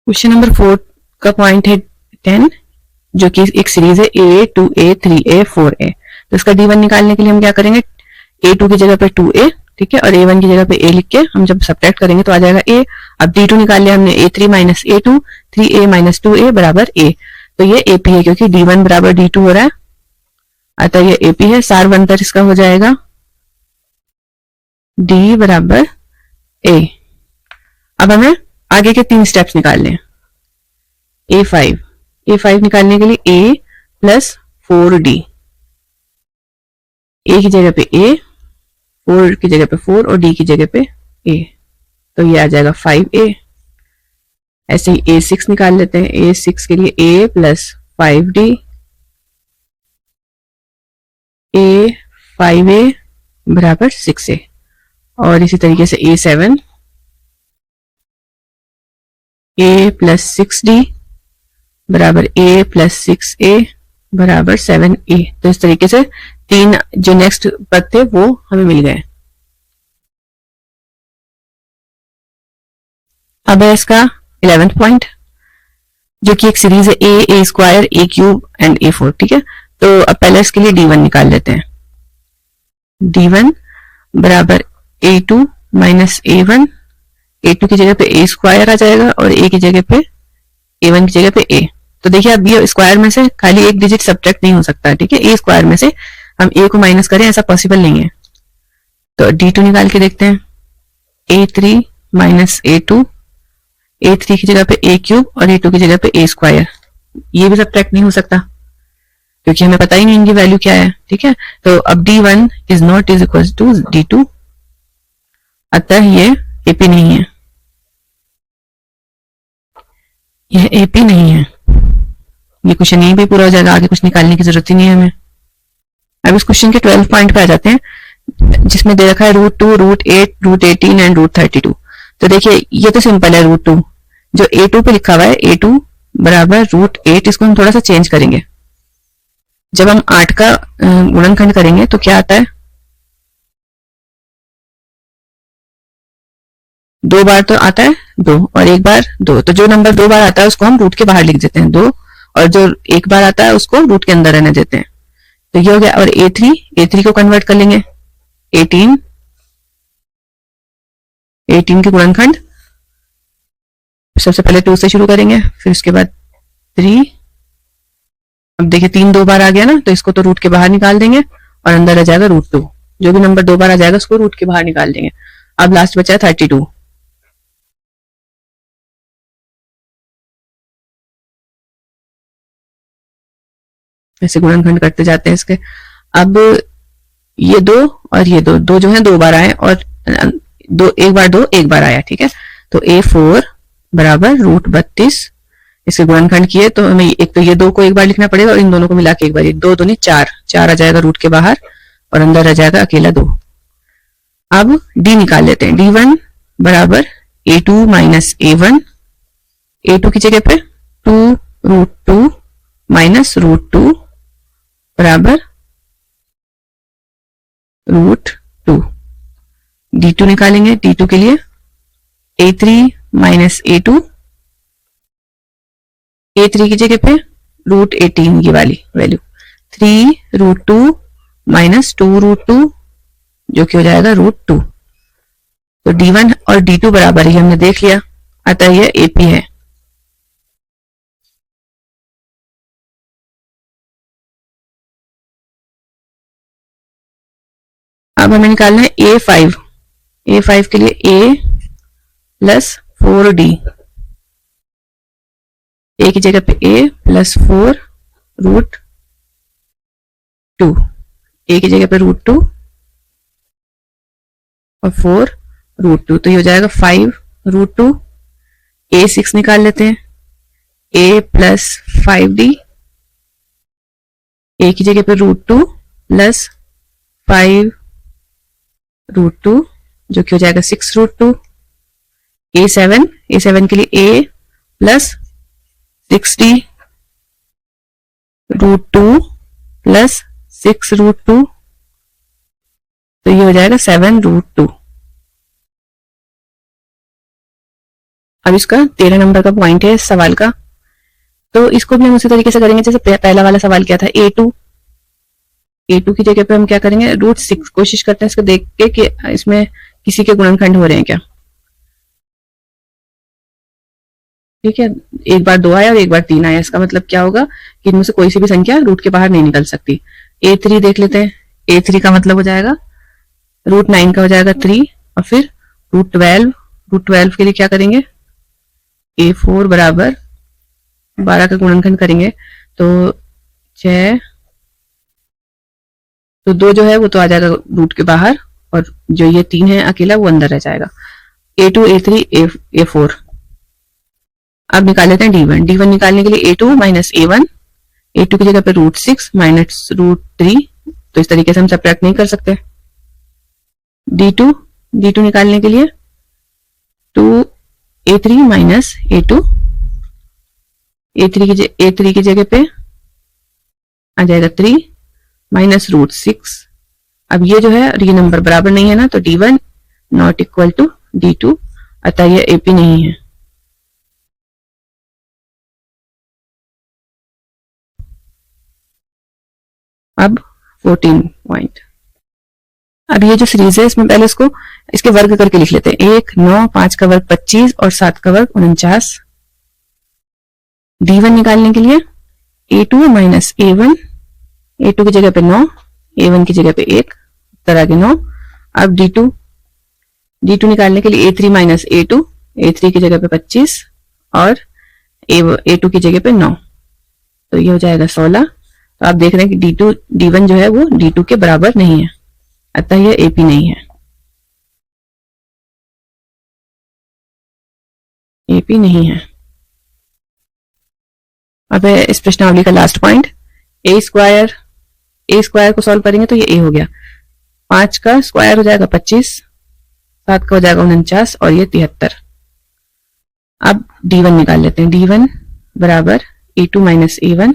Question number 4 का point है 10, जो कि एक सीरीज है A 2A 3A 4A। तो इसका D1 निकालने के लिए हम क्या करेंगे, A2 की जगह पे 2A, ठीक है, और A1 की जगह पे A लिख के हम जब सब्ट्रैक्ट करेंगे तो आ जाएगा A। अब D2 निकाल लिया हमने, A3 minus A2, 3A minus 2A बराबर A। तो ये AP है क्योंकि D1 बराबर D2 हो रहा है, अतः ये AP है। सार बनकर इसका हो जाएगा D बराबर A। अब हमें आगे के 3 स्टेप्स निकालने हैं। A5 निकालने के लिए A प्लस 4D, A की जगह पे A, 4 की जगह पे 4 और D की जगह पे A, तो ये आ जाएगा 5A। ऐसे ही A6 निकाल लेते हैं। A6 के लिए A plus 5D, A 5A बराबर 6A। और इसी तरीके से A7, A प्लस 6D बराबर A प्लस 6A बराबर 7A। तो इस तरीके से 3 जो नेक्स्ट पद थे वो हमें मिल गए। अब है इसका 11th पॉइंट, जो कि एक सीरीज है A square A cube and A4, ठीक है। तो अब पहले इसके लिए D1 निकाल लेते हैं। D1 बराबर A2 माइनस A1, A2 की जगह पे A स्क्वायर आ जाएगा और A की जगह पे A1 की जगह पे A। तो देखिए अब ये स्क्वायर में से खाली एक डिजिट सब्ट्रैक्ट नहीं हो सकता, ठीक है। A स्क्वायर में से हम A को माइनस करें ऐसा पॉसिबल नहीं है। तो D2 निकाल के देखते हैं। A3 माइनस A2, A3 की जगह पे A क्यूब और A2 की जगह पे A स्क्वायर, ये भी सब्ट्रैक्ट नहीं हो सकता क्योंकि हमें पता ही नहीं इनकी वैल्यू क्या है, ठीक है। तो अब D1 is not is equal to D2, अतः ये AP नहीं है, यह AP नहीं है। ये क्वेश्चन यहीं पे पूरा हो जाएगा, आगे कुछ निकालने की जरूरत ही नहीं है हमें। अब इस क्वेश्चन के 12 पॉइंट पे आ जाते हैं, जिसमें दे रखा है √2, √8, √18 एंड √32। तो देखिए ये तो सिंपल है, √2 जो A2 पे लिखा हुआ है, A2 बराबर √8, इसको हम थोड़ा सा चेंज करेंगे। जब हम 8 का गुणनखंड करेंगे तो क्या आता है, 2 बार तो आता है 2 और 1 बार 2, तो जो नंबर 2 बार आता है उसको हम रूट के बाहर लिख देते हैं 2, और जो 1 बार आता है उसको रूट के अंदर रहने देते हैं। तो ये हो गया। और A3 को कन्वर्ट कर लेंगे 18, 18 के गुणनखंड सबसे पहले 2 से शुरू करेंगे, फिर उसके बाद 3। अब देखिए 3 2 बार आ गया ना, तो इसको तो रूट के बाहर निकाल देंगे और अंदर आ जाएगा √2। जो भी नंबर 2 बार आ जाएगा उसको रूट के बाहर निकाल देंगे। अब लास्ट बचा है 32। ऐसे गुणनखंड करते जाते हैं इसके। अब ये 2 और ये 2, दो जो है 2 बार आए और 1 बार आया, ठीक है। तो A4 बराबर √32, इसके गुणनखंड किए तो हमें एक तो ये 2 को 1 बार लिखना पड़ेगा और इन दोनों को मिला के 1 बार, 2 दूनी 4, 4 आ जाएगा रूट के बाहर और अंदर आ जाएगा अकेला 2। अब D निकाल लेते हैं। D1 बराबर A2 माइनस A1, A2 की जगह पे 2 √2 माइनस √2 बराबर √2। D2 निकालेंगे। D2 के लिए A3 माइनस A2, A3 की जगह पे √18 की वाली वैल्यू, 3 √2 माइनस 2 √2 जो कि हो जाएगा √2। तो D1 और D2 बराबर ही हमने देख लिया, अतः यह AP है। अब हमें निकालना है A5 के लिए A प्लस 4D, A की जगह पे A प्लस 4 √2, A की जगह पे √2 और 4 √2, तो ये हो जाएगा 5 √2। A6 निकाल लेते हैं। A प्लस 5D, A की जगह पे √2 प्लस 5 √2 जो कि हो जाएगा 6 √2। A7 के लिए A प्लस 6D √2 प्लस 6 √2, तो ये हो जाएगा 7 √2। अब इसका 13 नंबर का पॉइंट है इस सवाल का, तो इसको भी हम उसी तरीके से करेंगे जैसे पहला वाला सवाल क्या था, ए टू की जगह पे हम क्या करेंगे, √6 कोशिश करते हैं इसको देख के कि इसमें किसी के गुणनखंड हो रहे हैं क्या। ठीक है, एक बार 2 आया और एक बार 3 आया, इसका मतलब क्या होगा कि इनमें से कोई सी भी संख्या रूट के बाहर नहीं निकल सकती। A3 देख लेते हैं, A3 का मतलब हो जाएगा √9 का हो जाएगा 3, और फिर √12 के लिए क्या करेंगे, A4 बराबर 12 का गुणनखंड करेंगे तो 6, तो 2 जो है वो तो आ जाएगा रूट के बाहर, और जो ये 3 है अकेला वो अंदर रह जाएगा। A2, A3, A4। अब निकाल लेते हैं D1 निकालने के लिए A2 माइनस A1, A2 की जगह पे √6 माइनस √3, तो इस तरीके से हम सब्ट्रैक्ट नहीं कर सकते। D2 निकालने के लिए 2A3 माइनस A2, A3 की जगह पे आ जाएगा 3 माइनस √6। अब ये जो है ये नंबर बराबर नहीं है ना, तो D1 not equal to D2, अतः ये AP नहीं है। अब 14 पॉइंट। अब ये जो सीरीज है इसमें पहले इसके वर्ग करके लिख लेते हैं। 1, 9, 5 का वर्ग 25 और 7 का वर्ग 49। D1 निकालने के लिए A2 माइनस A1, A2 की जगह पे 9, A1 की जगह पे 1, उत्तर आ गया 9। अब D2 निकालने के लिए A3 माइनस A2, A3 की जगह पे 25 और A2 की जगह पे 9, तो ये हो जाएगा 16। तो आप देख रहे हैं कि D1 जो है वो D2 के बराबर नहीं है, अतः यह AP नहीं है, AP नहीं है। अब है इस प्रश्नावली का लास्ट पॉइंट, ए स्क्वायर को सॉल्व करेंगे तो ये A हो गया, 5 का स्क्वायर हो जाएगा 25, 7 का हो जाएगा 49 और ये 73। अब D1 निकाल लेते हैं। D1 बराबर A2 माइनस A1,